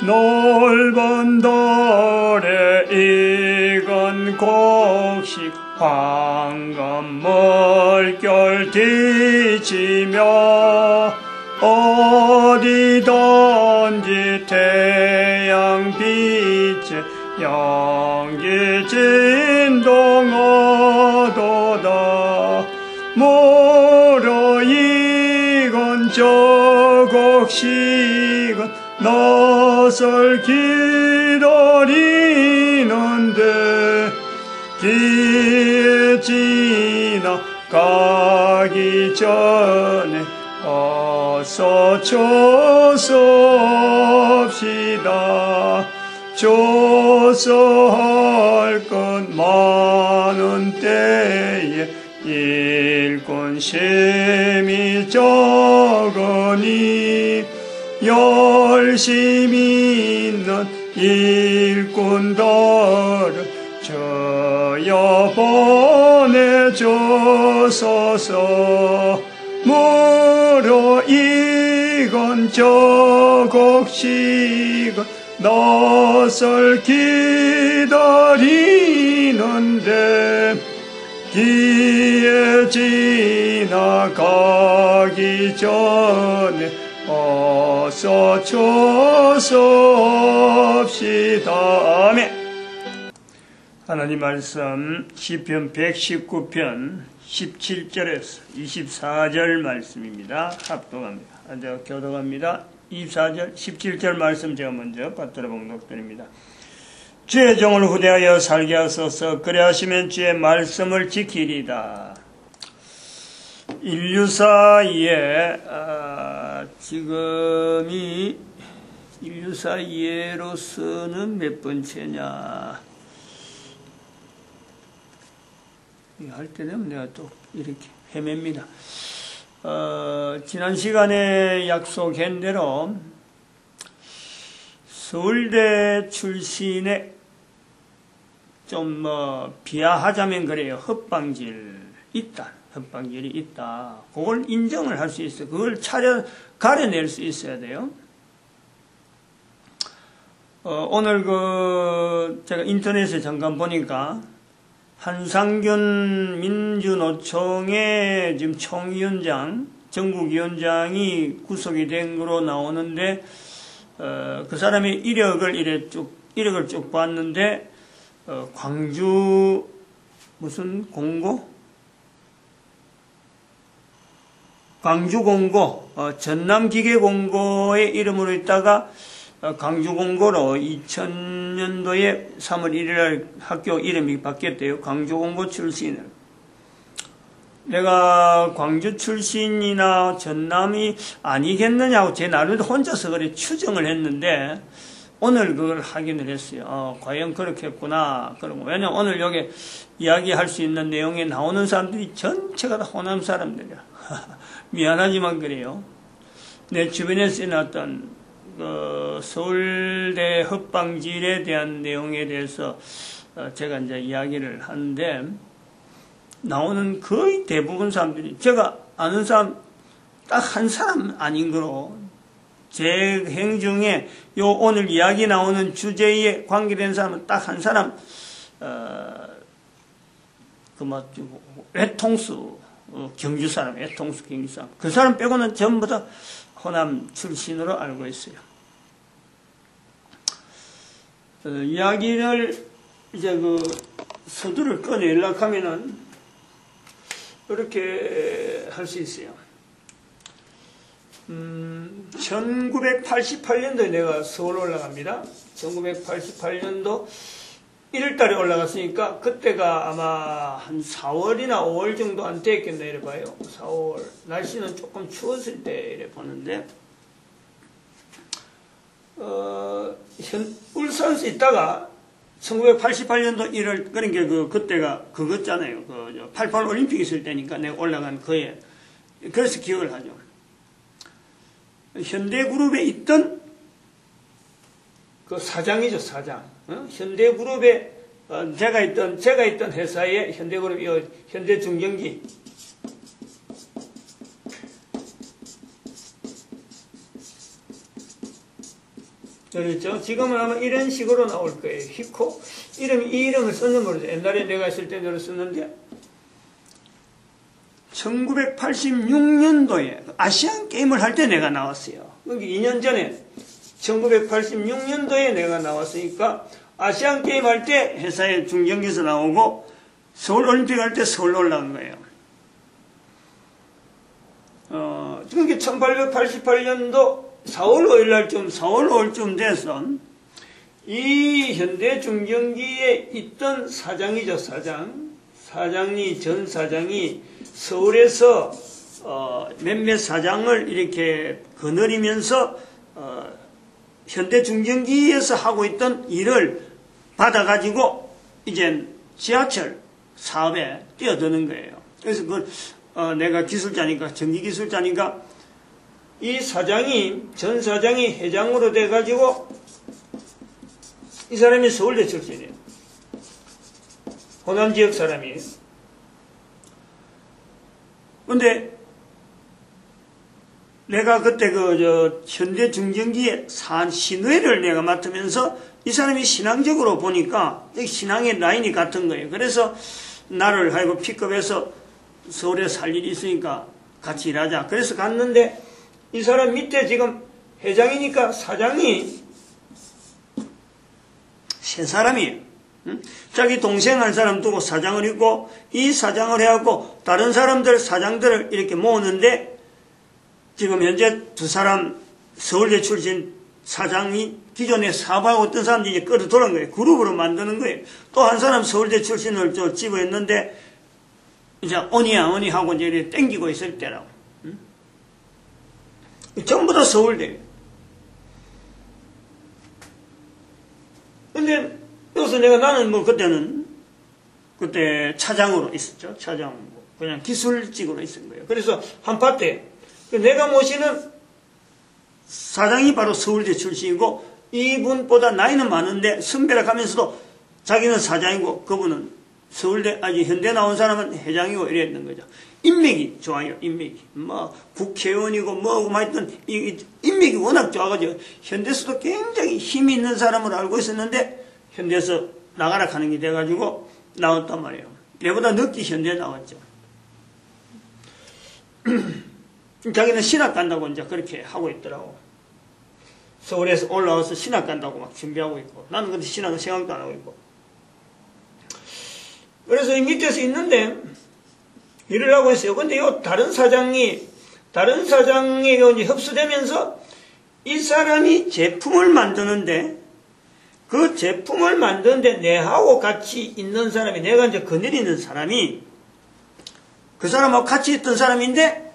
넓은 돌에 익은 곡식 황금 물결 뒤치며 어디든지 태양 빛에 연기 진동하도다. 무르익은 저 곡식은 낯을 기다리는데 기회 지나가기 전에 어서 조소합시다. 조소할 것 많은 때에 일꾼심이 적으니 열심히 있는 일꾼들을 저여 보내주소서. 무르익은 저 곡식은 낯을 기다리는데 기회 지나가기 전에 어서 조소합시다. 아멘. 하나님 말씀 시편 119편 17절에서 24절 말씀입니다. 합독합니다. 교독합니다. 24절 17절 말씀 제가 먼저 받들어 봉독드립니다. 주의 종을 후대하여 살게 하소서. 그리하시면 주의 말씀을 지키리다. 인류사에 지금이 인류사예로서는 몇 번째냐 할 때 되면 내가 또 이렇게 헤맵니다. 지난 시간에 약속한 대로 서울대 출신의 좀 비하하자면 그래요. 헛방질이 있다. 그걸 인정을 할 수 있어요. 그걸 가려낼 수 있어야 돼요. 오늘 제가 인터넷에 잠깐 보니까 한상균 민주노총의 지금 총위원장, 전국위원장이 구속이 된 거로 나오는데, 그 사람의 이력을 쭉 봤는데, 광주, 무슨 공고? 광주공고, 전남기계공고의 이름으로 있다가, 광주공고로 2000년도에 3월 1일 학교 이름이 바뀌었대요. 광주공고 출신을. 내가 광주 출신이나 전남이 아니겠느냐고 제 나름대로 혼자서 그래 추정을 했는데, 오늘 그걸 확인을 했어요. 과연 그렇겠구나. 그러고, 왜냐면 오늘 여기 이야기할 수 있는 내용에 나오는 사람들이 전체가 다 호남 사람들이야. 미안하지만 그래요. 내 주변에 쓰여놨던 서울대 헛방질에 대한 내용에 대해서 제가 이제 이야기를 하는데, 나오는 거의 대부분 사람들이, 제가 아는 사람 딱 한 사람 아닌 거로, 제 행중에 오늘 이야기 나오는 주제에 관계된 사람은 딱 한 사람, 애통수, 경주 사람. 그 사람 빼고는 전부 다 호남 출신으로 알고 있어요. 이야기를 이제 서두를 꺼내려고 하면은 이렇게 할 수 있어요. 1988년도에 내가 서울 올라갑니다. 1988년도 1월달에 올라갔으니까 그때가 아마 한 4월이나 5월 정도 안 됐겠네 이래 봐요. 4월 날씨는 조금 추웠을 때 이래 보는데 울산에서 있다가 1988년도 1월 그러니까 그때가 그거잖아요. 88 올림픽 있을 때니까 내가 올라간 거에 그래서 기억을 하죠. 현대그룹에 있던 그 사장이죠, 사장. 현대그룹에 제가 있던 회사에 현대그룹 현대중경기 그렇죠? 지금은 아마 이런 식으로 나올 거예요. 히코. 이 이름을 쓰는 거죠. 옛날에 내가 있을 때대로 썼는데, 1986년도에 아시안 게임을 할 때 내가 나왔어요. 여기 2년 전에 1986년도에 내가 나왔으니까 아시안 게임 할 때 회사에 중경기에서 나오고 서울 올림픽 할 때 서울 올라간 거예요. 그게 1888년도 4월 5일쯤 돼서 이 현대중경기에 있던 사장이죠, 사장이 전 사장이 서울에서 몇몇 사장을 이렇게 거느리면서 현대중경기에서 하고 있던 일을 받아가지고 이제 지하철 사업에 뛰어드는 거예요. 그래서 내가 기술자니까, 전기기술자니까 이 전 사장이 회장으로 돼가지고 이 사람이 서울대 출신이에요. 호남 지역 사람이에요. 근데 내가 그때 현대중경기의 신회를 내가 맡으면서 이 사람이 신앙적으로 보니까 신앙의 라인이 같은 거예요. 그래서 나를 하고 픽업해서 서울에 살 일이 있으니까 같이 일하자. 그래서 갔는데 이 사람 밑에 지금 회장이니까 사장이 세 사람이에요. 자기 동생 한 사람 두고 사장을 있고 이 사장을 해갖고 다른 사장들을 이렇게 모으는데 지금 현재 두 사람 서울대 출신 사장이 기존에 사업하고 어떤 사람들이 이제 끌어들어온 거예요. 그룹으로 만드는 거예요. 또 한 사람 서울대 출신을 집어했는데 이제 언니 하고 이제 이렇게 땡기고 있을 때라고. 전부 다 서울대. 근데 그래서 나는 그때 차장으로 있었죠. 그냥 기술직으로 있은 거예요. 그래서 한파트에 내가 모시는 사장이 바로 서울대 출신이고 이분보다 나이는 많은데 선배라 하면서도 자기는 사장이고 그분은 서울대 현대 나온 사람은 회장이고 이랬는 거죠. 인맥이 좋아요. 인맥이 국회의원이고 뭐고 하여튼 인맥이 워낙 좋아가지고 현대에서도 굉장히 힘이 있는 사람을 알고 있었는데 현대에서 나가라 하는 게 돼가지고 나왔단 말이에요. 내보다 늦게 현대에 나왔죠. 자기는 신학 간다고 이제 그렇게 하고 있더라고. 서울에서 올라와서 신학 간다고 막 준비하고 있고 나는 근데 신학은 생각도 안 하고 있고. 그래서 이 밑에서 있는데 일을 하고 있어요. 근데 다른 사장에게 이제 흡수되면서 이 사람이 제품을 만드는데 그 제품을 만드는데 내하고 같이 있는 사람이 내가 이제 거느리는 사람이 그 사람하고 같이 있던 사람인데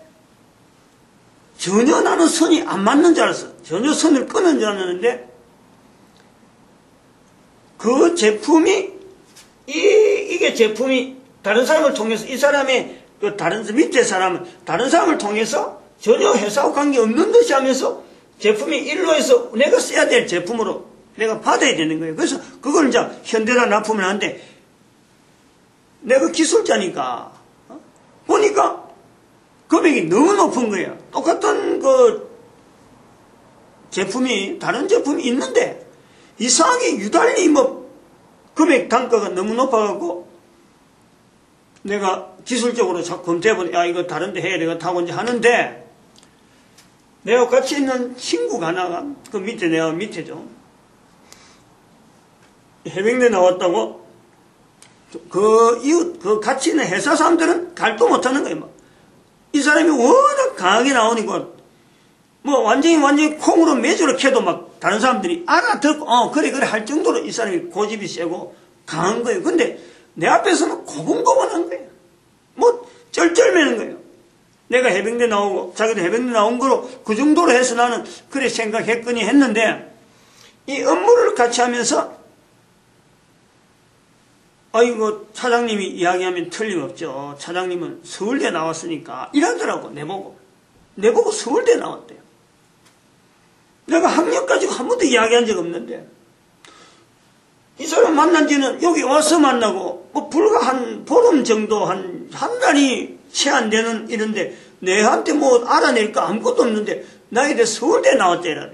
전혀 나는 선이 안 맞는 줄 알았어. 전혀 선을 끊은 줄 알았는데 그 제품이 이게 제품이 다른 사람을 통해서 이 사람의 다른 사람을 통해서 전혀 회사하고 관계없는 듯이 하면서 제품이 일로 해서 내가 써야 될 제품으로 내가 받아야 되는 거예요. 그래서 그걸 이제 현대다 납품을 하는데 내가 기술자니까 보니까 금액이 너무 높은 거예요. 똑같은 제품이 다른 제품이 있는데 이상하게 유달리 금액 단가가 너무 높아갖고 내가 기술적으로 자꾸 검토해보니까 이거 다른데 해야 되겠다고 이제 하는데 내가 같이 있는 친구가 하나가 그 밑에 내가 밑에죠. 해병대 나왔다고 같이 있는 회사 사람들은 갈도 못하는 거예요. 이 사람이 워낙 강하게 나오니까 완전히 콩으로 매주를 캐도 다른 사람들이 알아듣고 그래 할 정도로 이 사람이 고집이 세고 강한 거예요. 근데 내 앞에서는 고분고분한 거예요. 쩔쩔매는 거예요. 내가 해병대 나오고 자기도 해병대 나온 거로 그 정도로 해서 나는 그래 생각했거니 했는데 이 업무를 같이 하면서 이거 차장님이 이야기하면 틀림없죠. 차장님은 서울대 나왔으니까 이러더라고. 내보고 서울대 나왔대요. 내가 학력 가지고 한 번도 이야기한 적 없는데 이 사람 만난 지는 여기 와서 만나고 불과 한 보름 정도 한 달이 채 안 되는 이런데 내한테 알아낼 거 아무것도 없는데 나에 대해 서울대 나왔대라.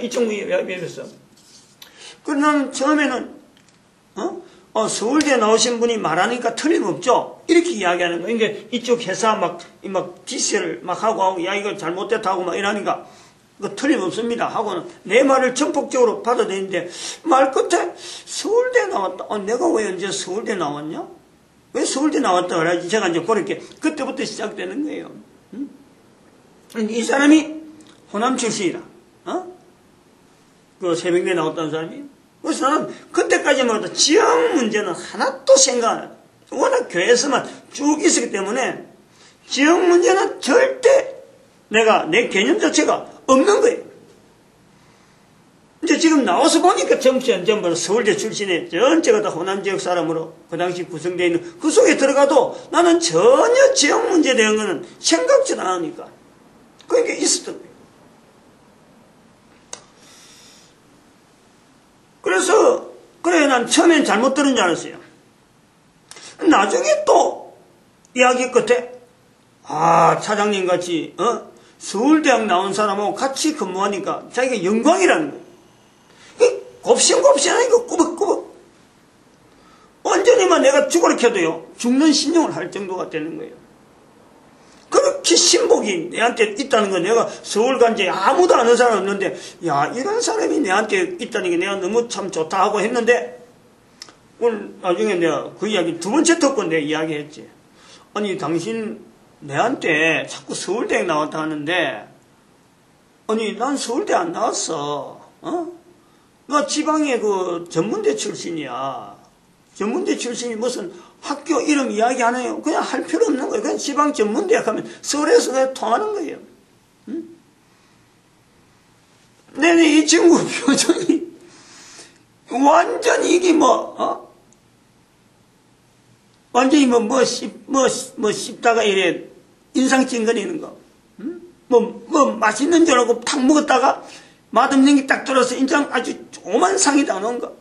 이쪽 얘기했어. 그럼 처음에는, 서울대 나오신 분이 말하니까 틀림없죠? 이렇게 이야기하는 거예요. 그러니까 이쪽 회사 막 디스를 막 하고, 야, 이거 잘못됐다 하고 막 이러니까, 그 틀림없습니다. 하고는 내 말을 전폭적으로 받아들이는데, 말 끝에 서울대 나왔다. 내가 왜 언제 서울대 나왔냐? 왜 서울대 나왔다 그래야지. 제가 이제 그렇게, 그때부터 시작되는 거예요. 이 사람이 호남 출신이라, 그 새벽대 나왔다는 사람이. 그래서 나는 그때까지만 해도 지역 문제는 하나도 생각 안 해요. 워낙 교회에서만 쭉 있었기 때문에 지역 문제는 절대 내 개념 자체가 없는 거예요. 이제 지금 나와서 보니까 전부 서울대 출신의 전체가 다 호남 지역 사람으로 그 당시 구성되어 있는 그 속에 들어가도 나는 전혀 지역 문제에 대한 거는 생각지도 않으니까. 그게 있었던 거예요. 그래서, 그래, 난 처음엔 잘못 들은 줄 알았어요. 나중에 또, 이야기 끝에, 차장님 같이, 서울대학 나온 사람하고 같이 근무하니까 자기가 영광이라는 거예요. 곱신곱신하니까 꾸벅꾸벅. 완전히만 내가 죽으라 해도요, 죽는 신용을 할 정도가 되는 거예요. 그렇게 신복이 내한테 있다는 건 내가 서울 간 지 아무도 아는 사람 없는데, 야, 이런 사람이 내한테 있다는 게 내가 너무 참 좋다 하고 했는데, 오늘 나중에 내가 그 이야기 두 번째 듣고 내가 이야기했지. 아니, 당신 내한테 자꾸 서울대에 나왔다 하는데, 아니, 난 서울대 안 나왔어. 나 지방의 그 전문대 출신이야. 전문대 출신이 무슨 학교 이름 이야기 안 해요. 그냥 할 필요 없는 거예요. 그냥 지방 전문대학 하면 서울에서 그냥 통하는 거예요. 내내 이 친구 표정이 완전히 이게 완전히 씹다가 이래 인상 찡거리는 거. 맛있는 줄 알고 탁 먹었다가 맛없는 게 딱 들어서 인상 아주 오만 상이 당하는 거.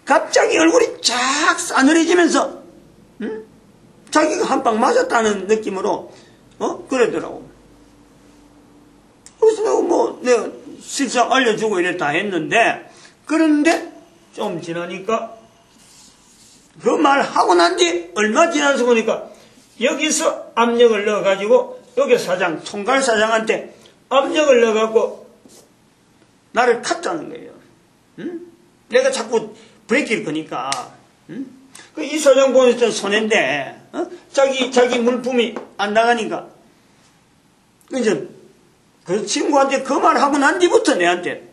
갑자기 얼굴이 쫙 싸늘해지면서 자기가 한 방 맞았다는 느낌으로 그러더라고. 그래서 내가 실상 알려주고 이랬다 했는데, 그런데 좀 지나니까 그 말 하고 난 뒤 얼마 지나서 보니까 여기서 압력을 넣어가지고 여기 사장, 총괄 사장한테 압력을 넣어갖고 나를 탔다는 거예요. 내가 자꾸 브레이크를 거니까. 이 사장 보니까 손해인데, 자기 물품이 안 나가니까. 이제, 그 친구한테 그 말 하고 난 뒤부터 내한테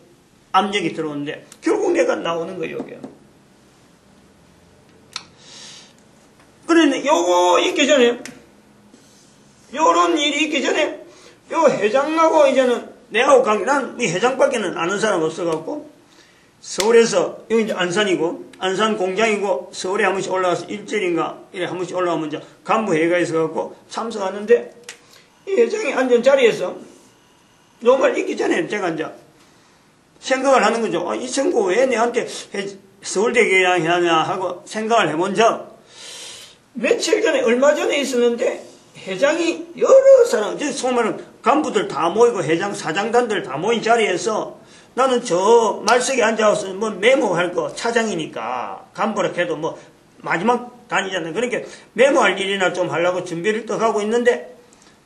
압력이 들어오는데, 결국 내가 나오는 거예요, 여기. 그런데 요거 있기 전에, 요런 일이 있기 전에, 요 회장하고 이제는 내하고 난 이 회장밖에는 아는 사람 없어갖고, 서울에서, 여기 이제 안산이고, 안산 공장이고, 서울에 한 번씩 올라가서 일주일인가, 이래 한 번씩 올라오면 이제 간부회의가 있어갖고 참석하는데, 이 회장이 앉은 자리에서, 요 말 있기 전에 제가 이제 생각을 하는 거죠. 이 친구 왜 내한테 서울대 개항하냐 하고 생각을 해본 적, 며칠 전에, 얼마 전에 있었는데, 회장이 여러 사람, 소말은 간부들 다 모이고, 회장, 사장단들 다 모인 자리에서, 나는 저 말석에 앉아서 메모할 거 차장이니까 간부라 해도 마지막 단이잖아요. 그러니까 메모할 일이나 좀 하려고 준비를 또 하고 있는데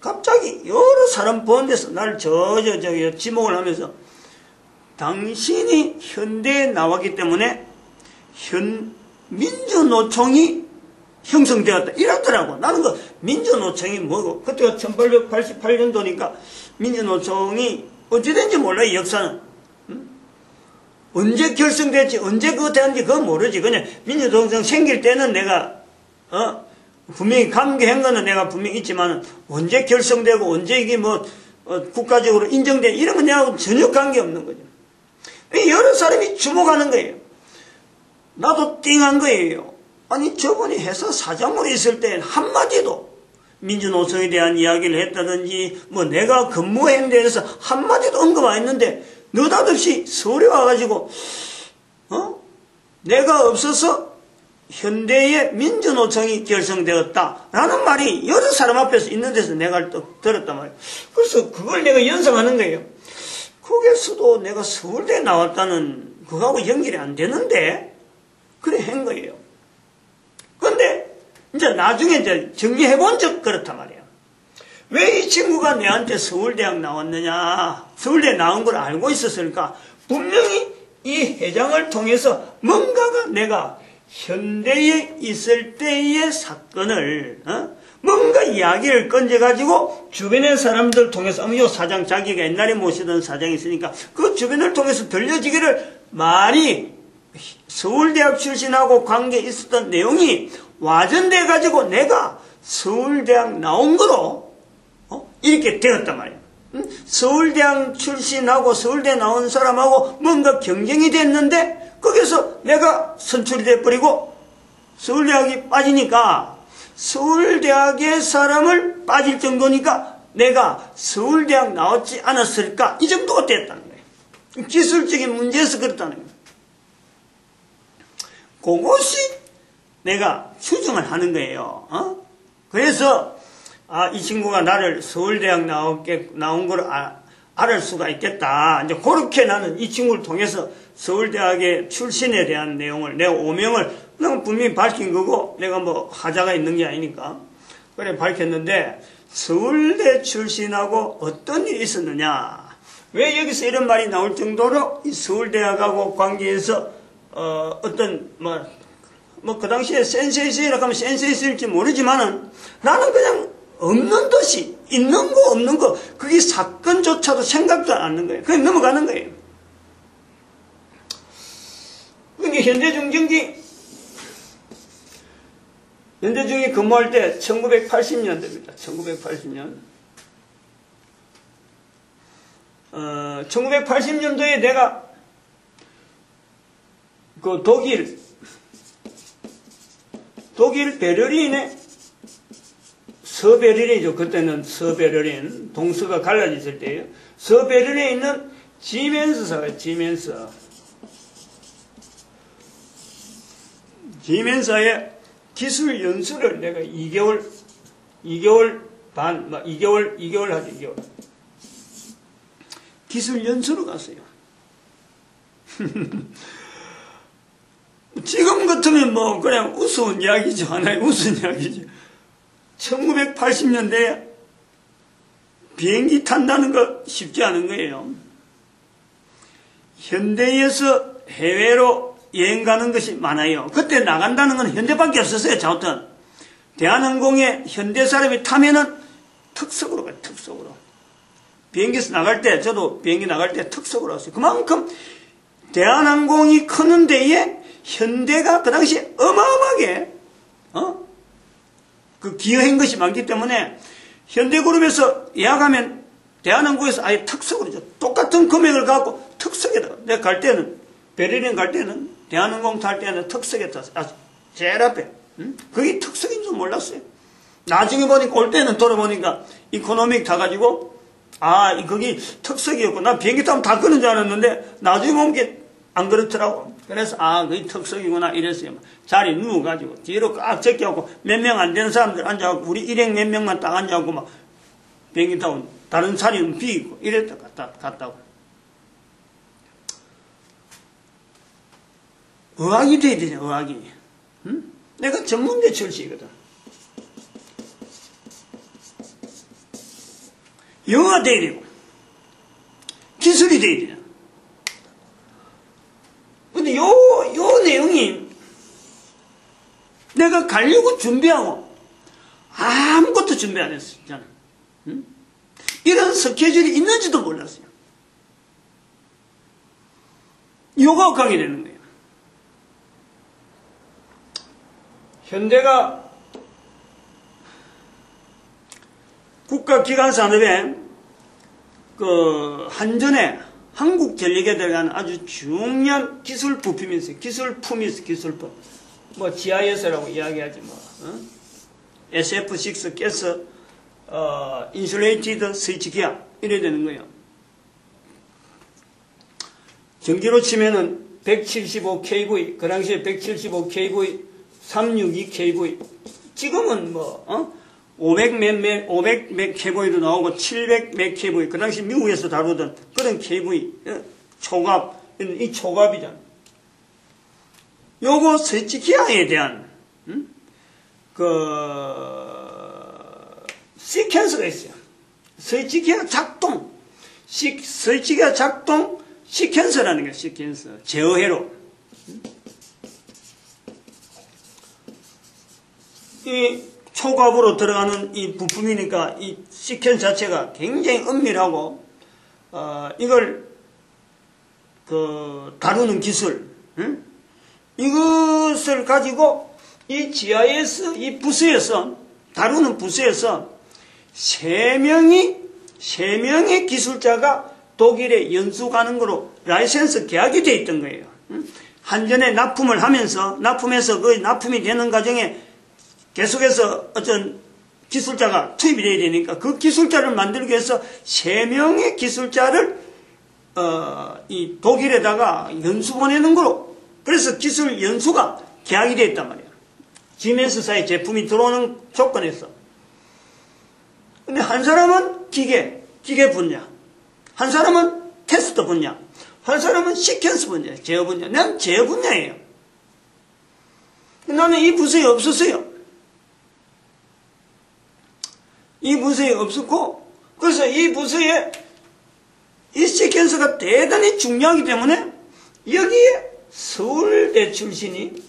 갑자기 여러 사람 보는 데서 나를 지목을 하면서 당신이 현대에 나왔기 때문에 민주노총이 형성되었다 이랬더라고. 나는 그 민주노총이 뭐고, 그때가 1888년도니까 민주노총이 어찌된지 몰라요. 역사는 언제 결성됐지, 언제 그거 되는지 그거 모르지. 그냥 민주노총 생길 때는 내가, 분명히 감개한 거는 내가 분명히 있지만, 언제 결성되고, 언제 이게 국가적으로 인정돼, 이런 건 내하고 전혀 관계없는 거죠. 여러 사람이 주목하는 거예요. 나도 띵한 거예요. 아니, 저분이 회사 사장으로 있을 때 한마디도 민주노총에 대한 이야기를 했다든지, 내가 근무한 데에서 한마디도 언급 안 했는데, 느닷없이 서울에 와가지고, 내가 없어서 현대의 민주노총이 결성되었다라는 말이 여러 사람 앞에서 있는 데서 내가 또 들었단 말이에요. 그래서 그걸 내가 연상하는 거예요. 거기에서도 내가 서울대 나왔다는 그거하고 연결이 안 되는데 그래 한 거예요. 근데 이제 나중에 이제 정리해본 적 그렇단 말이에요. 왜 이 친구가 내한테 서울대학 나왔느냐, 서울대 나온 걸 알고 있었을까? 분명히 이 회장을 통해서 뭔가가 내가 현대에 있을 때의 사건을 뭔가 이야기를 건져가지고 주변의 사람들 통해서 요 사장 자기가 옛날에 모시던 사장이 있으니까 그 주변을 통해서 들려지기를 많이 서울대학 출신하고 관계 있었던 내용이 와전돼가지고 내가 서울대학 나온 거로 이렇게 되었단 말이에요. 서울대학 출신하고 서울대 나온 사람하고 뭔가 경쟁이 됐는데 거기서 내가 선출이 돼버리고 서울대학이 빠지니까 서울대학의 사람을 빠질 정도니까 내가 서울대학 나왔지 않았을까 이 정도가 됐다는 거예요. 기술적인 문제에서 그렇다는 거예요. 그것이 내가 추정을 하는 거예요. 그래서 이 친구가 나를 서울대학 나온 걸 알을 수가 있겠다. 이제 그렇게 나는 이 친구를 통해서 서울대학의 출신에 대한 내용을 내가 오명을 내가 분명히 밝힌 거고 내가 뭐 하자가 있는 게 아니니까 그래 밝혔는데 서울대 출신하고 어떤 일이 있었느냐, 왜 여기서 이런 말이 나올 정도로 이 서울대학하고 관계해서 어떤 그 당시에 센세이션이라고 하면 센세이션일지 모르지만은 나는 그냥 없는 듯이 있는 거 없는 거 그게 사건조차도 생각도 안 하는 거예요. 그냥 넘어가는 거예요. 그게 현대중이 근무할 때 1980년대입니다. 1980년. 1980년도에 내가 그 독일 베를린에 서베를린이죠. 그때는 서베를린, 동서가 갈라졌을 때예요. 서베를린에 있는 지멘스사가 지멘사의 기술 연수를 내가 2개월 하죠. 기술 연수로 갔어요. 지금 같으면 뭐 그냥 우스운 이야기죠. 하나의 우스운 이야기죠. 1980년대에 비행기 탄다는 거 쉽지 않은 거예요. 현대에서 해외로 여행 가는 것이 많아요. 그때 나간다는 건 현대밖에 없었어요. 자우튼 대한항공에 현대 사람이 타면은 특석으로 가요. 특석으로. 비행기에서 나갈 때, 저도 비행기 나갈 때 특석으로 왔어요. 그만큼 대한항공이 크는 데에 현대가 그 당시에 어마어마하게 그 기여한 것이 많기 때문에 현대그룹에서 예약하면 대한항공에서 아예 특석으로 줘. 똑같은 금액을 갖고 특석에다가 내가 갈 때는 베를린 갈 때는 대한항공 탈 때는 특석에 탔어요. 제일 앞에. 그게 특석인 줄 몰랐어요. 나중에 보니까 올 때는 돌아보니까 이코노믹 타가지고 거기 특석이었고 나 비행기 타면 다 그런 줄 알았는데 나중에 보면 게 안 그렇더라고. 그래서 그게 특석이구나 이랬어요. 자리 누워가지고 뒤로 꽉 제껴갖고 몇 명 안 되는 사람들 앉아갖고 우리 일행 몇 명만 딱 앉아갖고 막 비행기 타고 다른 자리는 비있고 이랬다 갔다고. 의학이 돼야 되냐, 의학이. 내가 전문대 출신이거든. 영어가 돼야 되고, 기술이 돼야 되냐. 근데 요 내용이 내가 가려고 준비하고 아무것도 준비 안 했어요, 저는. 이런 스케줄이 있는지도 몰랐어요. 요가 강의 되는 거예요. 현대가 국가기관산업에 한전에 한국전력에 들어가는 아주 중요한 기술 부품이 있어요. 기술품이 있어요. 기술품. GIS라고 이야기하지 SF6 가스 인슐레이티드 스위치기어 이래 되는 거예요. 전기로 치면은 175kV, 그 당시에 175kV, 362kV. 지금은 500 몇 kV도 나오고 700 몇 kV, 그 당시 미국에서 다루던 그런 kV, 초갑, 이 초갑이잖아. 요거 스위치기어에 대한 시퀀스가 있어요. 스위치기어 작동, 스위치기어 작동 시퀀스라는 거예요. 시퀀스, 제어회로. 이 초갑으로 들어가는 이 부품이니까 이 시퀀스 자체가 굉장히 은밀하고 이걸 다루는 기술, 이것을 가지고 이 GIS 이 부서에서 다루는 부서에서 세 명의 기술자가 독일에 연수 가는 거로 라이센스 계약이 돼 있던 거예요. 한전에 납품해서 그 납품이 되는 과정에 계속해서 어떤 기술자가 투입이 돼야 되니까 그 기술자를 만들기 위해서 세 명의 기술자를 이 독일에다가 연수 보내는 거로, 그래서 기술 연수가 계약이 되어 있단 말이에요. 지멘스사의 제품이 들어오는 조건에서. 근데 한 사람은 기계 분야, 한 사람은 테스트 분야, 한 사람은 시퀀스 분야, 제어 분야. 난 제어 분야예요. 나는 이 부서에 없었어요. 이 부서에 없었고, 그래서 이 부서에 이 시퀀스가 대단히 중요하기 때문에 여기에 서울대 출신이,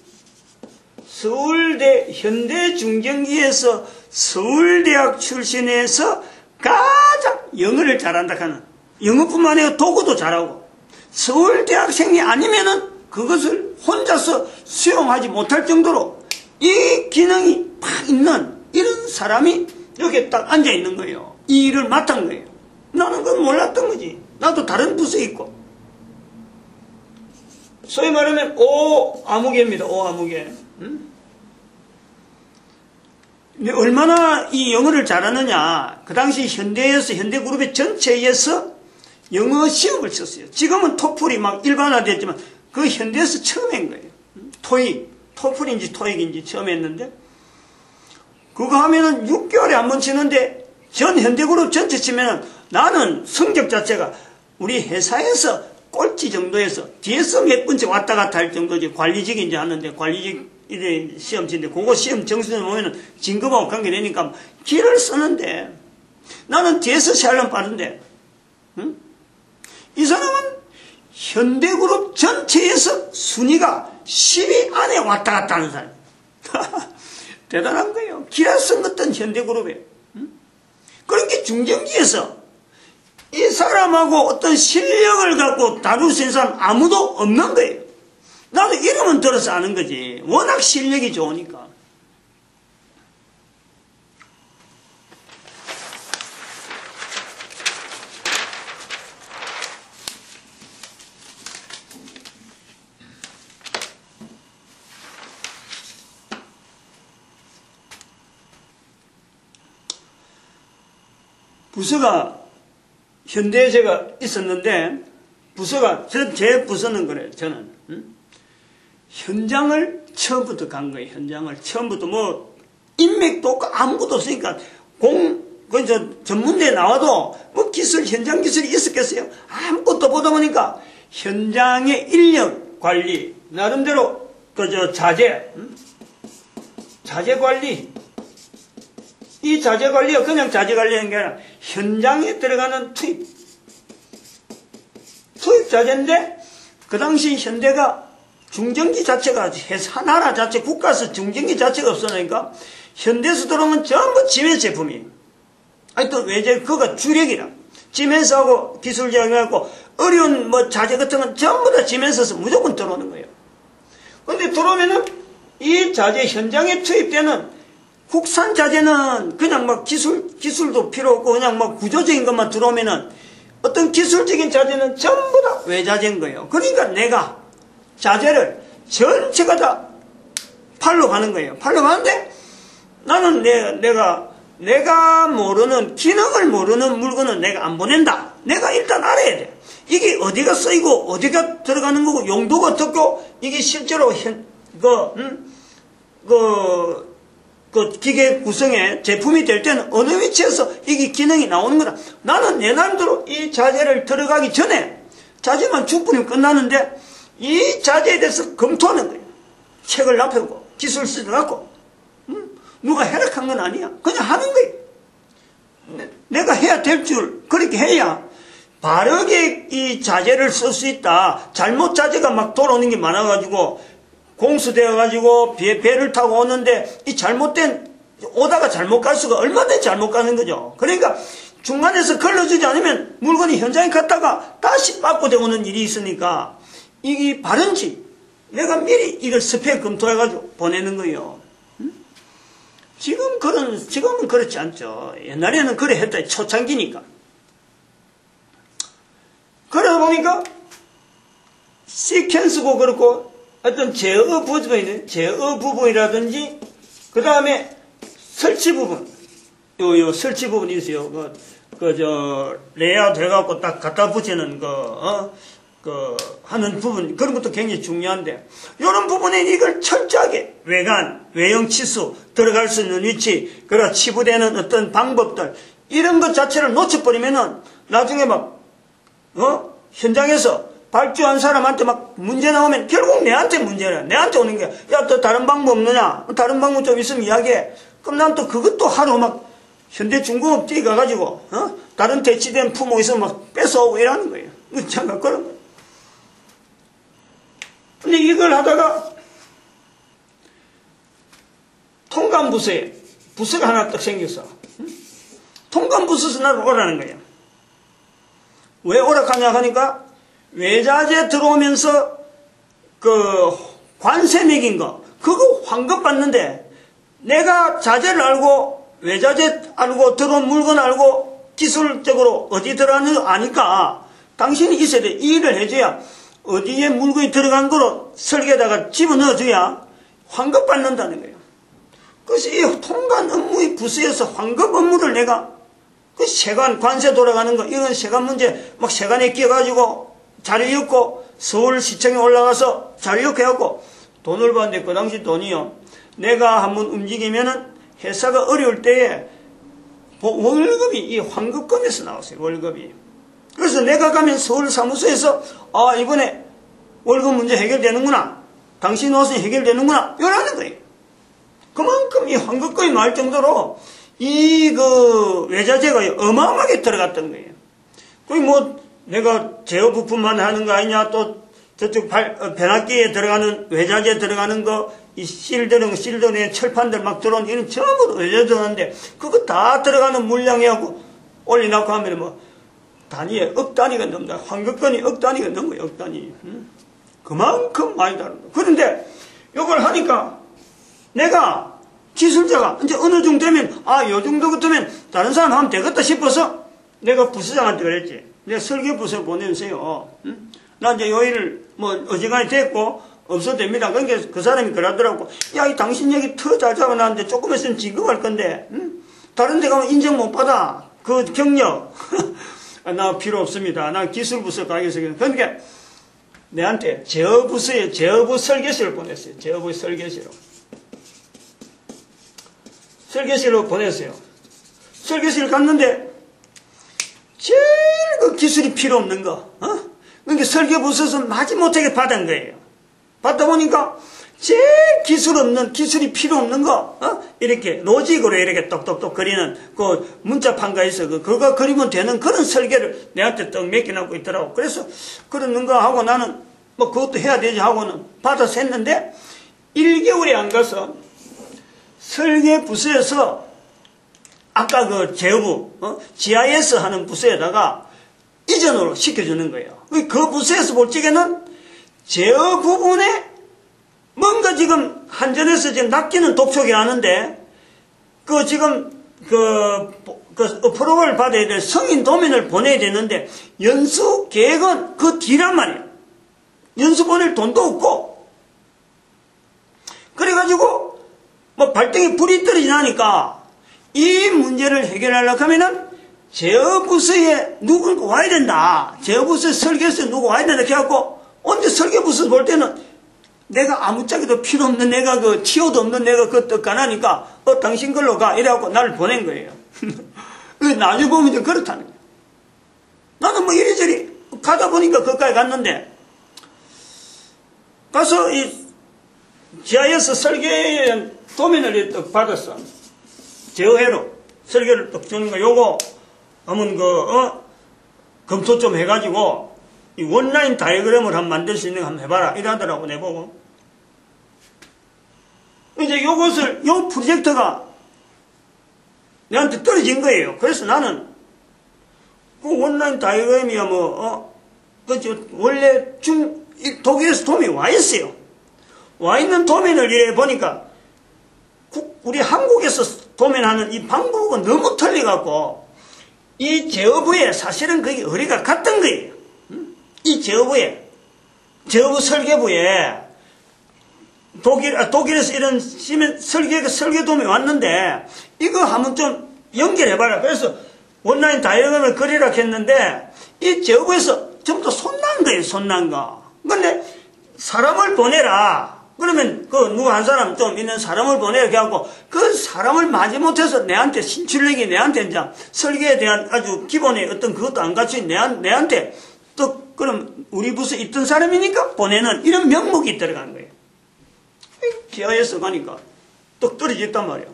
서울대 현대중경기에서 서울대학 출신에서 가장 영어를 잘한다 하는, 영어뿐만 아니라 독어도 잘하고, 서울대학생이 아니면은 그것을 혼자서 수용하지 못할 정도로 이 기능이 팍 있는 이런 사람이 여기에 딱 앉아 있는 거예요. 이 일을 맡은 거예요. 나는 그건 몰랐던 거지. 나도 다른 부서에 있고. 소위 말하면 오아무개입니다. 오아무개. 근데 얼마나 이 영어를 잘하느냐. 그 당시 현대그룹의 전체에서 영어 시험을 쳤어요. 지금은 토플이 막 일반화됐지만 그 현대에서 처음 한 거예요. 토플인지 토익인지 처음 했는데, 그거 하면은 6개월에 한 번 치는데 전 현대그룹 전체 치면은 나는 성적 자체가 우리 회사에서 꼴찌 정도에서 뒤에서 몇 번째 왔다 갔다 할 정도지. 관리직인지 하는데 관리직 시험 치는데 그거 시험 점수를 보면은 진급하고 관계되니까 길을 쓰는데 나는 뒤에서 시하려면 빠른데, 응? 이 사람은 현대그룹 전체에서 순위가 10위 안에 왔다 갔다 하는 사람. 대단한 거예요. 기라 쓴 것던 현대그룹에. 그렇게 중정지에서 이 사람하고 어떤 실력을 갖고 다룰 수 있는 사람 아무도 없는 거예요. 나도 이름은 들어서 아는 거지. 워낙 실력이 좋으니까. 부서가 현대에 제가 있었는데, 부서가 제 부서는 그래요. 저는 현장을 처음부터 간 거예요. 현장을 처음부터 뭐 인맥도 없고 아무것도 없으니까 전문대에 나와도 뭐 현장 기술이 있었겠어요. 아무것도 보다 보니까 현장의 인력 관리, 나름대로 자재 관리, 이 자재 관리가 그냥 자재 관리하는 게 아니라 현장에 들어가는 투입 자재인데, 그 당시 현대가 중전기 자체가 나라 자체 국가에서 중전기 자체가 없으니까 현대에서 들어오면 전부 지멘스 제품이에요. 아니 또 외제 그거가 주력이라. 지멘스하고 기술 제약하고 어려운 뭐 자재 같은 건 전부 다 지멘스에서 무조건 들어오는 거예요. 근데 들어오면은 이 자재 현장에 투입되는 국산 자재는 그냥 막 기술도 필요 없고 그냥 막 구조적인 것만 들어오면은 어떤 기술적인 자재는 전부 다 외자재인 거예요. 그러니까 내가 자재를 전체가 다 팔로 가는 거예요. 팔로 가는데 나는 내가 모르는, 기능을 모르는 물건은 내가 안 보낸다. 내가 일단 알아야 돼. 이게 어디가 쓰이고 어디가 들어가는 거고 용도가 어떻고 이게 실제로 그 기계 구성에 제품이 될 때는 어느 위치에서 이게 기능이 나오는 거다. 나는 내 나름대로 이 자재를 들어가기 전에 자재만 충분히 끝나는데 이 자재에 대해서 검토하는 거예요. 책을 납해오고 기술 쓰더라고. 누가 해락한 건 아니야. 그냥 하는 거예요. 내가 해야 될 줄 그렇게 해야 바르게 이 자재를 쓸 수 있다. 잘못 자재가 막 돌아오는 게 많아가지고 공수되어가지고 배를 타고 오는데 이 잘못된 오다가 잘못 갈 수가 얼마든지 잘못 가는 거죠. 그러니까 중간에서 걸러주지 않으면 물건이 현장에 갔다가 다시 빠꾸되어 오는 일이 있으니까 이게 바른지 내가 미리 이걸 스펙 검토해가지고 보내는 거예요. 지금은 그렇지 않죠. 옛날에는 그래 했다. 초창기니까. 그러다 보니까 시퀀스고 그렇고 어떤 제어 부분이라든지 그 다음에 설치 부분 요 설치 부분이 있어요. 레이아웃 해갖고 딱 갖다 붙이는 하는 부분, 그런 것도 굉장히 중요한데, 이런 부분에 이걸 철저하게 외관, 외형 치수, 들어갈 수 있는 위치, 그리고 치부되는 어떤 방법들, 이런 것 자체를 놓쳐버리면은, 나중에 현장에서 발주한 사람한테 막 문제 나오면 결국 내한테 문제라. 내한테 오는 게, 야, 또 다른 방법 없느냐? 다른 방법 좀 있으면 이야기해. 그럼 난 또 그것도 하루 막, 현대중공업 뛰어가가지고, 다른 대치된 품목 있으면 막 뺏어오고 이러는 거예요. 잠깐 그런 거예요. 근데 이걸 하다가 통관부서에 부서가 하나 딱 생겼어. 통관부서에서 나를 오라는 거예요. 왜 오락하냐 하니까 외자재 들어오면서 관세 매긴 거 그거 환급 받는데 내가 자재를 알고 외자재 알고 들어온 물건 알고 기술적으로 어디 들어가는지 아니까 당신이 있어야 돼. 이 일을 해줘야 어디에 물건이 들어간 거로 설계에다가 집어넣어줘야 환급 받는다는 거예요. 그래서 이 통관 업무의 부서에서 환급 업무를 내가 그 세관 관세 돌아가는 거 이런 세관 문제 막 세관에 끼어가지고 자료 엮고 서울시청에 올라가서 자료 엮고 해갖고 돈을 받는데 그 당시 돈이요. 내가 한번 움직이면은 회사가 어려울 때에 월급이 이 환급금에서 나왔어요. 월급이. 그래서 내가 가면 서울 사무소에서 이번에 월급 문제 해결되는구나. 당신 옷은 해결되는구나. 이러는 거예요. 그만큼 이 환급금이 많을 정도로 외자재가 어마어마하게 들어갔던 거예요. 거의 내가 제어 부품만 하는 거 아니냐. 또 저쪽 변압기에 들어가는 외자재 들어가는 거 이 실드는 철판들 막 들어오는 이런 전부 외자재 들어가는데 그거 다 들어가는 물량이하고 올려놓고 하면 단위에 억 단위가 넘다. 환급금이 억 단위가 넘어요. 억 단위. 그만큼 많이 다른 거. 그런데 이걸 하니까 내가 기술자가 이제 어느 정도 되면 요 정도 같으면 다른 사람 하면 되겠다 싶어서 내가 부서장한테 그랬지. 내가 설계 부서 보내주세요. 나 이제 요 일을 어지간히 됐고 없어도 됩니다. 그러니까 그 사람이 그러더라고. 야, 이 당신 얘기 더 잘 잡아놨는데 조금 있으면 지급할 건데 다른 데 가면 인정 못 받아. 그 경력. 나 필요 없습니다. 나 기술부서 가겠어요. 그러니까 내한테 제어부서에 제어부 설계실을 보냈어요. 제어부 설계실로. 설계실로 보냈어요. 설계실 갔는데 제일 그 기술이 필요 없는 거. 그러니까 설계부서에서 마지못하게 받은 거예요. 받다 보니까 제일 기술이 필요 없는 거, 이렇게 로직으로 이렇게 똑똑똑 그리는 그 문자판가 있어. 그거 그리면 되는 그런 설계를 내한테 떡 맡겨놓고 있더라고. 그래서 그러는 거 하고 나는 그것도 해야 되지 하고는 받아서 했는데 1개월이 안 가서 설계 부서에서 아까 그 제어부, GIS 하는 부서에다가 이전으로 시켜주는 거예요. 그 부서에서 볼 적에는 제어 부분에 뭔가 지금 한전에서 지금 낚이는 독촉이 나는데 지금 어프로벌을 받아야 될 성인 도면을 보내야 되는데 연수 계획은 그 뒤란 말이에요. 연수 보낼 돈도 없고 그래가지고 발등에 불이 떨어지니까 이 문제를 해결하려고 하면은 제어부서에 누군가 와야 된다. 제어부서 설계서에 누가 와야 된다. 그래갖고 언제 설계부서 볼 때는 내가 아무짝에도 필요 없는 내가 그 치호도 없는 내가 그 떡가나니까 당신 걸로 가 이래갖고 나를 보낸 거예요. 나중에 보면 이제 그렇다는 거예요. 나는 뭐 이리저리 가다 보니까 거기까지 갔는데 가서 이 GIS 설계 도면을 딱 받았어. 제어회로 설계를 딱 주니까 요거 하면 검토 좀 해가지고 이 원라인 다이어그램을 한번 만들 수 있는 거 한번 해봐라 이러더라고 내보고. 이제 요것을 요 프로젝트가 내한테 떨어진 거예요. 그래서 나는 그 원라인 다이어그램이야 원래 독일에서 도면이 와 있어요. 와 있는 도면을 이래 보니까 우리 한국에서 도면하는 이 방법은 너무 틀려갖고 이 제어부에 사실은 그게 의뢰가 같던 거예요. 이 제어부 설계부에 독일에서 이런 설계 도면이 왔는데 이거 한번 좀 연결해봐라. 그래서 온라인 다이어그램을 그리라 했는데 이 제어부에서 전부 다 손난 거예요. 손난 거. 근데 사람을 보내라. 그러면 누구 한 사람 좀 있는 사람을 보내라 해갖고 그 사람을 마지못해서 내한테 신출력이 내한테 이제 설계에 대한 아주 기본의 어떤 그것도 안 갖춘 내한테 또 그럼 우리 부서에 있던 사람이니까 보내는 이런 명목이 들어간 거예요. GIS 가니까 또 떨어졌단 말이야.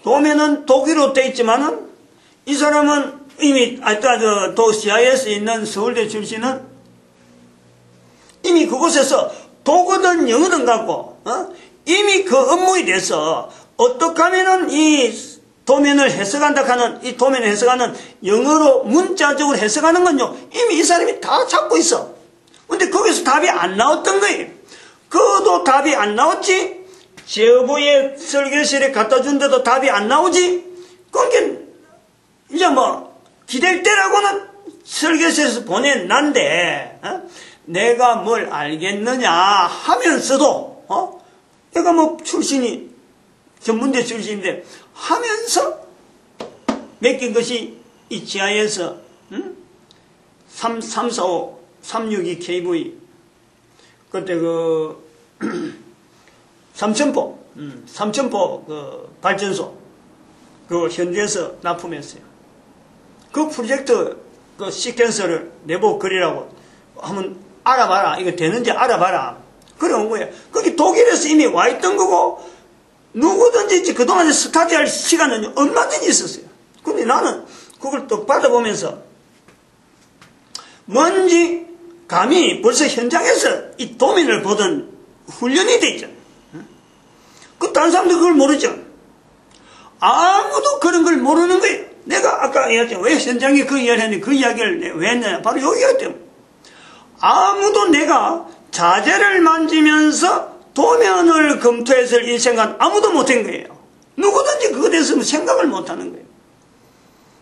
도면은 독일어로 돼 있지만은 이 사람은 이미 GIS에 있는 서울대 출신은 이미 그곳에서 독어든 영어든 갖고 이미 그 업무에 대해서 어떻게 하면은 이 도면을 해석한다 하는 이 도면을 해석하는 영어로 문자적으로 해석하는 건요 이미 이 사람이 다 잡고 있어. 근데 거기서 답이 안 나왔던 거예요. 그도 답이 안 나왔지. 제어부의 설계실에 갖다 준데도 답이 안 나오지. 그러니까 이제 기댈 때라고는 설계실에서 보낸난데 내가 뭘 알겠느냐 하면서도 내가 출신이 전문대 출신인데 하면서 맡긴 것이 이 GIS 345 362 KV 그때 삼천포 발전소 현지에서 납품했어요. 그 프로젝트 시퀀서를 내보고 그리라고 한번 알아봐라. 이거 되는지 알아봐라. 그래 온 거예요. 거기 독일에서 이미 와 있던 거고 누구든지 그동안에 스타트할 시간은 얼마든지 있었어요. 근데 나는 그걸 또 받아보면서 뭔지 감히 벌써 현장에서 이 도면을 보던 훈련이 돼 있잖아요. 다른 사람들 그걸 모르죠. 아무도 그런 걸 모르는 거예요. 내가 아까 얘기했죠. 왜 현장에 그 이야기를 했는데 그 이야기를 왜 했느냐. 바로 여기가 때문에. 아무도 내가 자재를 만지면서 도면을 검토해서 이 생각 아무도 못한 거예요. 누구든지 그거에 대해서 생각을 못하는 거예요.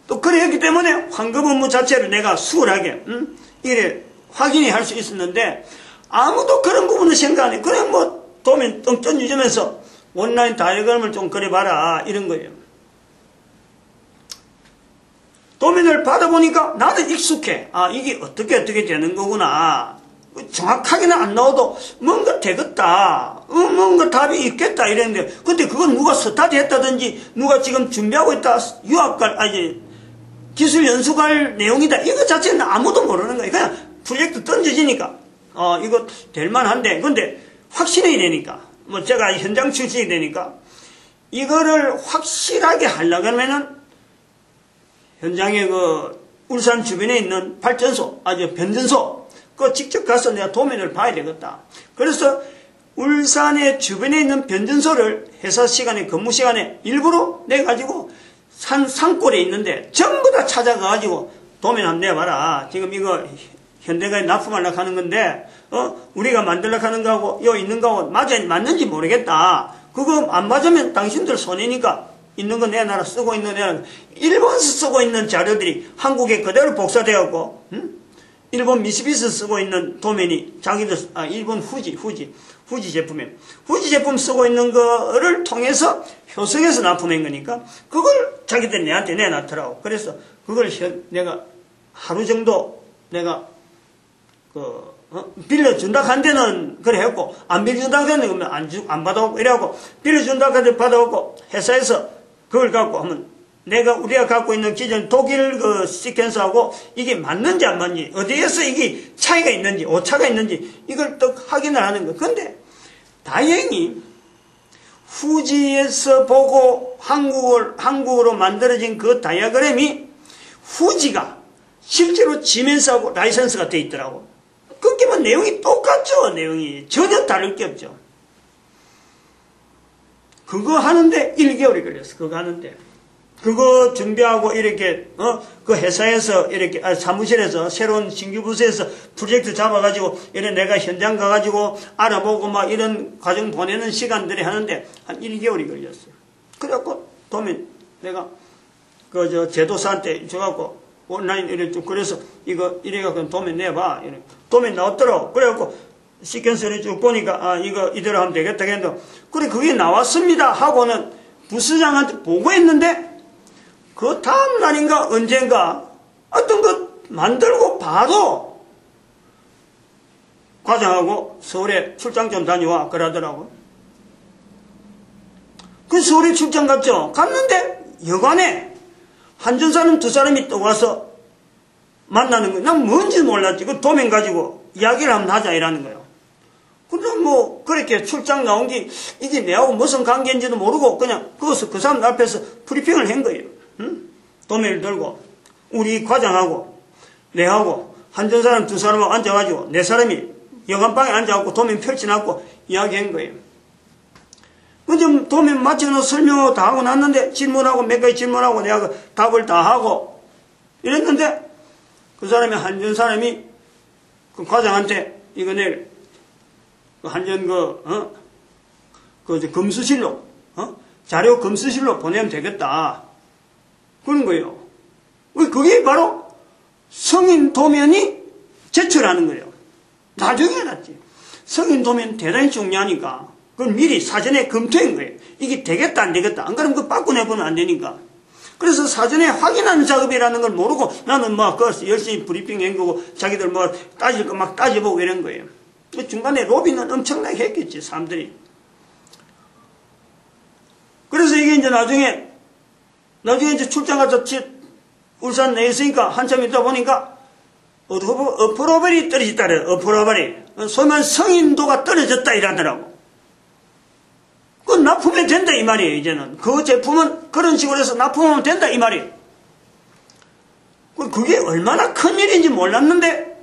또 그랬기 때문에 환급 업무 자체를 내가 수월하게 이래 확인이 할 수 있었는데 아무도 그런 부분을 생각 안 해. 그냥 도면 똥 던지면서 온라인 다이어그램을 좀 그려봐라 이런 거예요. 도면을 받아보니까 나는 익숙해. 이게 어떻게 되는 거구나. 정확하게는 안 나와도 뭔가 되겠다. 뭔가 답이 있겠다 이랬는데 근데 그건 누가 스타트 했다든지 누가 지금 준비하고 있다. 기술 연수 갈 내용이다. 이거 자체는 아무도 모르는 거예요. 그냥 프로젝트 던져지니까 이거 될만한데 근데 확신이 되니까 제가 현장 출신이 되니까 이거를 확실하게 하려고 하면은 현장에 울산 주변에 있는 발전소 변전소 직접 가서 내가 도면을 봐야 되겠다. 그래서 울산의 주변에 있는 변전소를 회사 시간에 근무 시간에 일부러 내가지고 산골에 있는데 전부 다 찾아가가지고 도면 한번 내봐라. 지금 이거 현대가 납품하려고 하는 건데 우리가 만들려고 하는 거하고 요 있는 거하고 맞는지 모르겠다. 그거 안 맞으면 당신들 손해니까 있는 거 내놔라. 쓰고 있는 애는 일본에서 쓰고 있는 자료들이 한국에 그대로 복사되었고 일본 미쓰비시 쓰고 있는 도면이 자기들 일본 후지 제품이에요. 후지 제품 쓰고 있는 거를 통해서 효성에서 납품한 거니까 그걸 자기들 내한테 내놨더라고. 그래서 그걸 내가 하루 정도 내가 빌려준다 한 데는 그래 했고, 안 빌려준다 한 데는 안 받아오고, 이래갖고, 빌려준다 한 데 받아오고, 회사에서 그걸 갖고 하면, 우리가 갖고 있는 기존 독일 그 시퀀스하고 이게 맞는지 안 맞는지, 어디에서 이게 차이가 있는지, 오차가 있는지, 이걸 또 확인을 하는 거. 근데, 다행히, 후지에서 보고 한국어로 만들어진 그 다이어그램이 후지가 실제로 지멘스하고 라이선스가 돼 있더라고. 그렇게 뭐 내용이 똑같죠. 내용이 전혀 다를 게 없죠. 그거 하는데 1개월이 걸렸어. 그거 하는데 그거 준비하고 이렇게 그 회사에서 이렇게 사무실에서 새로운 신규 부서에서 프로젝트 잡아가지고 이래 내가 현장 가가지고 알아보고 막 이런 과정 보내는 시간들이 하는데 한 1개월이 걸렸어요. 그래갖고 도면 내가 그 제도사한테 줘갖고 온라인 이래 좀 그래서 이거 이래갖고 도면 내봐. 이래. 도면 나왔더라고. 그래갖고 시퀀스를 쭉 보니까 이거 이대로 하면 되겠다 했는데 그래 그게 나왔습니다 하고는 부서장한테 보고했는데 그 다음 날인가 언젠가 어떤 것 만들고 봐도 과장하고 서울에 출장 좀 다녀와 그러더라고. 그 서울에 출장 갔죠. 갔는데 여관에 한전사람 두 사람이 또 와서 만나는 거야. 난 뭔지 몰랐지. 그 도면 가지고 이야기를 한번 하자 이라는 거예요. 근데 뭐 그렇게 출장 나온 게 이게 내하고 무슨 관계인지도 모르고 그냥 거기서 그 사람 앞에서 브리핑을 한 거예요. 응? 도면을 들고 우리 과장하고 내하고 한전사람 두 사람하고 앉아가지고 네 사람이 여관방에 앉아갖고 도면 펼쳐놨고 이야기한 거예요. 근데 도면 마치고 설명을 다 하고 났는데 질문하고 몇 가지 질문하고 내가 답을 다 하고 이랬는데 그 사람이 한전사람이 그 과장한테 이거 내일 한전 검수실로 자료 검수실로 보내면 되겠다. 그런 거예요. 그게 바로 성인 도면이 제출하는 거예요. 나중에 알았지. 성인 도면 대단히 중요하니까 그건 미리 사전에 검토한 거예요. 이게 되겠다 안 되겠다. 안 그러면 그거 바꿔내보면 안 되니까. 그래서 사전에 확인하는 작업이라는 걸 모르고 나는 막 열심히 브리핑한 거고 자기들 뭐 따질 거 막 따져보고 이런 거예요. 중간에 로비는 엄청나게 했겠지 사람들이. 그래서 이게 이제 나중에 이제 출장 가서 울산 내에 있으니까 한참 있다 보니까 어프로벌이 떨어졌다 그래요. 어프로벌이. 소위 말해 성인도가 떨어졌다 이러더라고. 그건 납품이 된다 이 말이에요. 이제는 그 제품은 그런 식으로 해서 납품하면 된다 이 말이에요. 그게 얼마나 큰 일인지 몰랐는데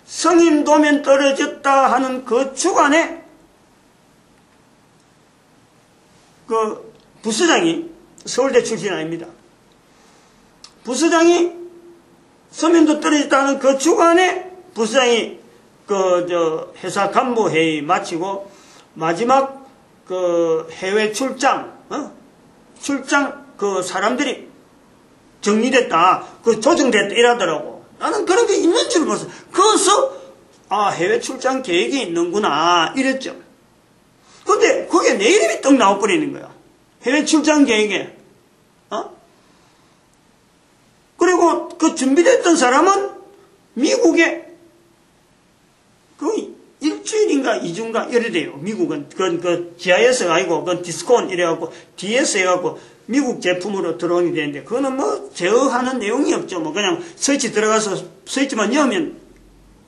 성인도면 떨어졌다 하는 그 주간에 그 부서장이 서울대 출신 아닙니다. 부서장이 서면도 떨어졌다는 그 주간에 부서장이 회사 간부 회의 마치고 마지막 해외 출장 그 사람들이 정리됐다, 조정됐다 이러더라고. 나는 그런 게 있는 줄 몰랐어. 거기서 해외 출장 계획이 있는구나 이랬죠. 근데 거기에 내 이름이 떡 나와버리는 거야. 해외 출장 계획에. 그리고 그 준비됐던 사람은 미국에 그 일주일인가 2주인가 이래 돼요. 미국은 그건 GIS 아니고 그건 디스콘 이래갖고 DS 해갖고 미국 제품으로 들어오게 되는데 그거는 뭐 제어하는 내용이 없죠. 뭐 그냥 스위치 들어가서 스위치만 여면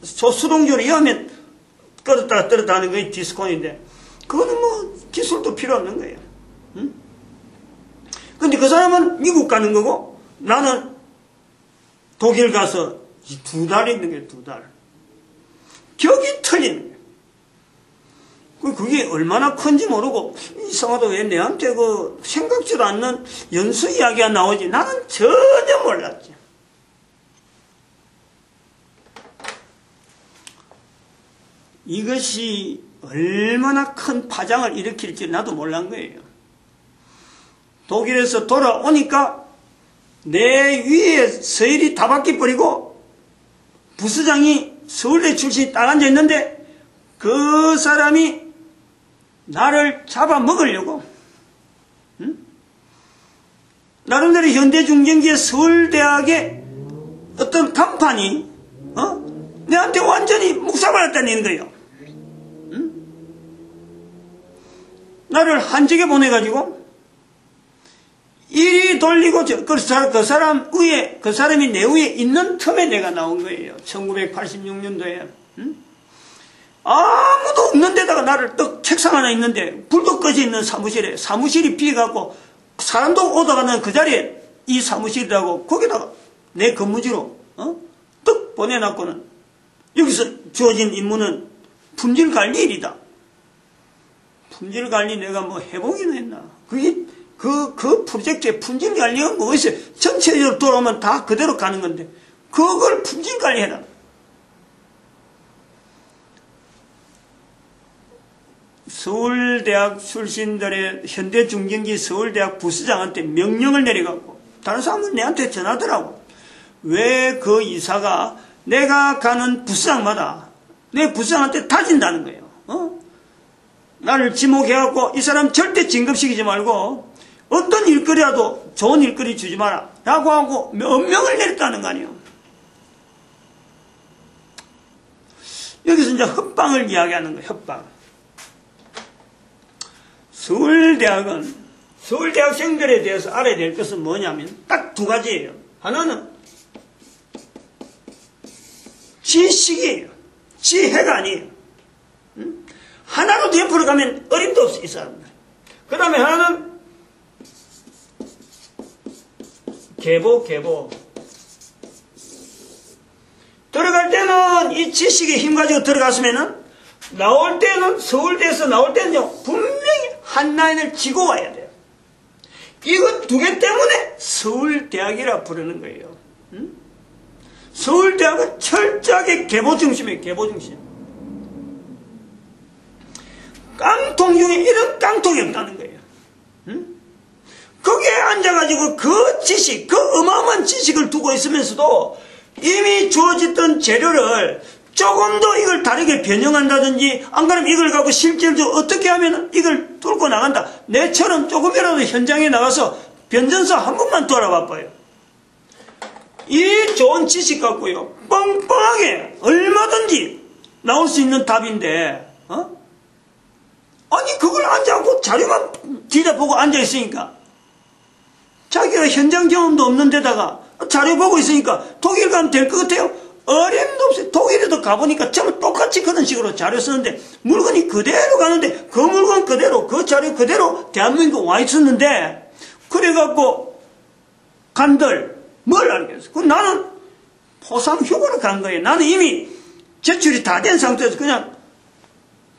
수동적으로 여면 껐다 떨었다 하는 게 디스콘인데 그거는 뭐 기술도 필요 없는 거예요. 응? 근데 그 사람은 미국 가는 거고 나는 독일 가서 2달 있는 거예요. 2달. 격이 틀린 거예요. 그게 얼마나 큰지 모르고 이상하다 왜 내한테 생각지도 않는 연수 이야기가 나오지. 나는 전혀 몰랐지. 이것이 얼마나 큰 파장을 일으킬지 나도 몰란 거예요. 독일에서 돌아오니까 내 위에 서열이 다 바뀌어버리고 부서장이 서울대 출신이 딱 앉아있는데 그 사람이 나를 잡아먹으려고 나름대로 현대중경기의 서울대학의 어떤 간판이 내한테 완전히 묵사발했다는 거예요. 응? 나를 한직에 보내가지고 이리 돌리고 그 사람이 내 위에 있는 틈에 내가 나온 거예요. 1986년도에. 응? 아무도 없는 데다가 나를 딱 책상 하나 있는데 불도 꺼져 있는 사무실에, 사무실이 비어갖고 사람도 오다가는 그 자리에 이 사무실이라고 거기다가 내 근무지로 딱 보내놨고는 여기서 주어진 임무는 품질 관리 일이다. 품질 관리 내가 뭐 해보기는 했나. 그 프로젝트의 품질 관리가 무엇이에요? 전체적으로 돌아오면 다 그대로 가는 건데 그걸 품질 관리해라. 서울대학 출신들의 현대중경기 서울대학 부수장한테 명령을 내려갖고 다른 사람은 내한테 전하더라고. 왜 그 이사가 내가 가는 부수장마다 내 부수장한테 다진다는 거예요. 나를 지목해갖고 이 사람 절대 진급시키지 말고 어떤 일거리라도 좋은 일거리 주지 마라 라고 하고 명령을 내렸다는 거 아니에요. 여기서 이제 협방을 이야기하는 거예요. 협방. 서울대학은 서울대학생들에 대해서 알아야 될 것은 뭐냐면 딱 두 가지예요. 하나는 지식이에요. 지혜가 아니에요. 하나로 옆으로 가면 어림도 없어 이 사람들. 그 다음에 하나는 계보. 들어갈 때는 이 지식에 힘 가지고 들어갔으면은 나올 때는 서울대에서 나올 때는요 분명히 한 라인을 지고 와야 돼요. 이건 두 개 때문에 서울대학이라 부르는 거예요. 서울대학은 철저하게 계보 중심이에요. 계보 중심. 깡통 중에 이런 깡통이 없다는 거예요. 거기에 앉아가지고 그 지식, 그 어마어마한 지식을 두고 있으면서도 이미 주어졌던 재료를 조금 더 이걸 다르게 변형한다든지 안 그러면 이걸 갖고 실질적으로 어떻게 하면 이걸 뚫고 나간다. 내처럼 조금이라도 현장에 나가서 변전소 한 번만 돌아봐 봐요. 이 좋은 지식 갖고요 뻥뻥하게 얼마든지 나올 수 있는 답인데 아니 그걸 앉아갖고 자료만 뒤져보고 앉아있으니까 자기가 현장 경험도 없는 데다가 자료 보고 있으니까 독일 가면 될 것 같아요? 어림도 없어요. 독일에도 가보니까 전부 똑같이 그런 식으로 자료 쓰는데 물건이 그대로 가는데 그 물건 그대로 그 자료 그대로 대한민국 와 있었는데 그래갖고 간들 뭘 알겠어. 나는 포상 휴가를 간 거예요. 나는 이미 제출이 다 된 상태에서 그냥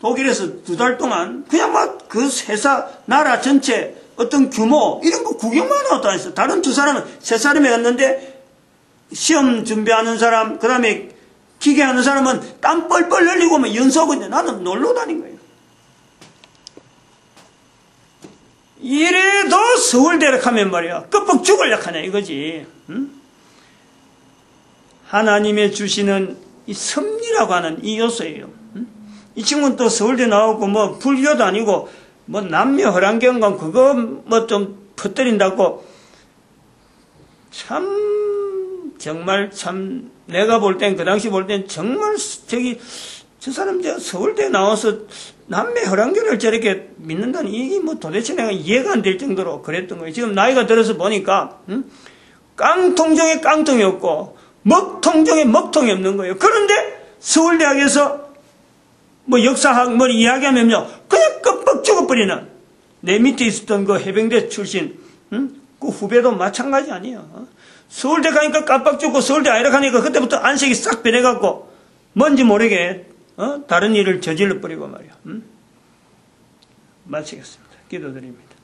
독일에서 2달 동안 그냥 막 그 회사 나라 전체 어떤 규모 이런 거 구경만 하고 다녔어. 다른 두 사람은 세 사람이 갔는데 시험 준비하는 사람 그 다음에 기계하는 사람은 땀 뻘뻘 흘리고 막 연습하고 있는데 나는 놀러 다닌 거예요. 이래도 서울대를 가면 말이야 끄뻑 죽으려고 하네 이거지. 응? 하나님의 주시는 이 섭리라고 하는 이 요소예요. 응? 이 친구는 또 서울대 나오고 뭐 불교도 아니고 뭐 남녀 허랑경건 그거 뭐 좀 퍼뜨린다고 참 정말 참 내가 볼 땐 그 당시 볼 땐 정말 저 사람 서울대 나와서 남매 허랑교를 저렇게 믿는다니 이게 뭐 도대체 내가 이해가 안 될 정도로 그랬던 거예요. 지금 나이가 들어서 보니까 깡통 중에 깡통이 없고 먹통 중에 먹통이 없는 거예요. 그런데 서울대학에서 뭐 역사학 뭐 이야기하면요 그냥 끔뻑 죽어버리는 내 밑에 있었던 그 해병대 출신 그 후배도 마찬가지 아니에요. 서울대 가니까 깜빡 죽고 서울대 아니라 가니까 그때부터 안색이 싹 변해갖고 뭔지 모르게 다른 일을 저질러 버리고 말이야. 마치겠습니다. 기도드립니다.